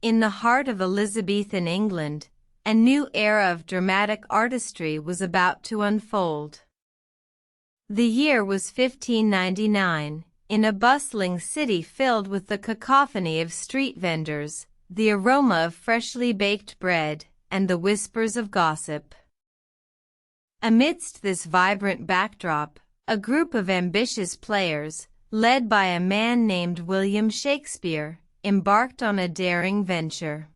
In the heart of Elizabethan England, a new era of dramatic artistry was about to unfold. The year was 1599, in a bustling city filled with the cacophony of street vendors, the aroma of freshly baked bread, and the whispers of gossip. Amidst this vibrant backdrop, a group of ambitious players, led by a man named William Shakespeare, embarked on a daring venture.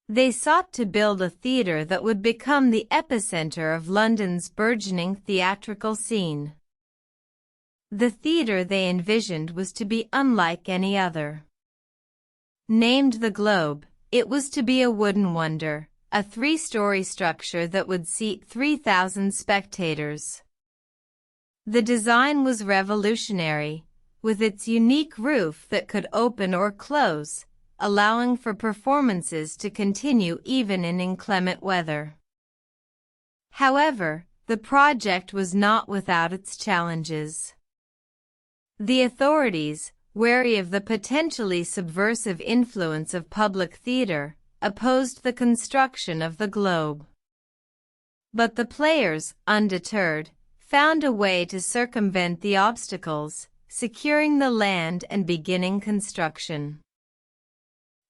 They sought to build a theatre that would become the epicenter of London's burgeoning theatrical scene. The theatre they envisioned was to be unlike any other. Named the Globe, it was to be a wooden wonder, a three-story structure that would seat 3,000 spectators. The design was revolutionary, with its unique roof that could open or close, allowing for performances to continue even in inclement weather. However, the project was not without its challenges. The authorities, wary of the potentially subversive influence of public theatre, opposed the construction of the Globe. But the players, undeterred, found a way to circumvent the obstacles, securing the land and beginning construction.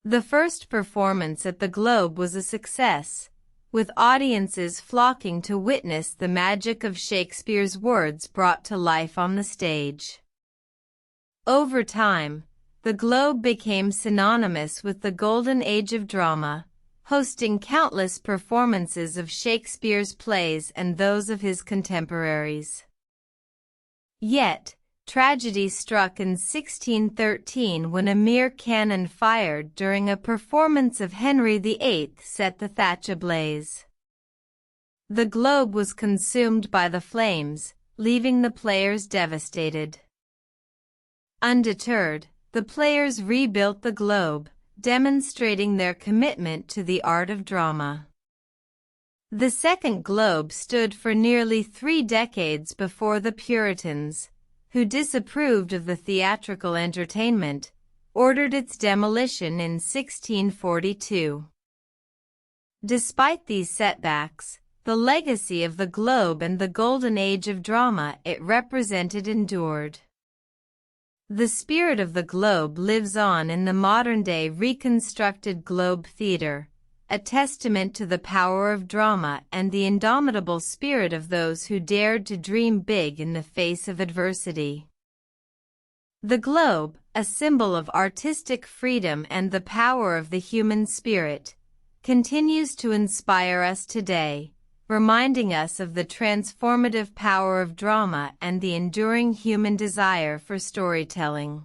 The first performance at the Globe was a success, with audiences flocking to witness the magic of Shakespeare's words brought to life on the stage. Over time, the Globe became synonymous with the golden age of drama, hosting countless performances of Shakespeare's plays and those of his contemporaries. Yet, tragedy struck in 1613 when a mere cannon fired during a performance of Henry VIII set the thatch ablaze. The Globe was consumed by the flames, leaving the players devastated. Undeterred, the players rebuilt the Globe, demonstrating their commitment to the art of drama. The Second Globe stood for nearly 3 decades before the Puritans, who disapproved of the theatrical entertainment, ordered its demolition in 1642. Despite these setbacks, the legacy of the Globe and the golden age of drama it represented endured. The spirit of the Globe lives on in the modern-day reconstructed Globe Theatre, a testament to the power of drama and the indomitable spirit of those who dared to dream big in the face of adversity. The Globe, a symbol of artistic freedom and the power of the human spirit, continues to inspire us today, reminding us of the transformative power of drama and the enduring human desire for storytelling.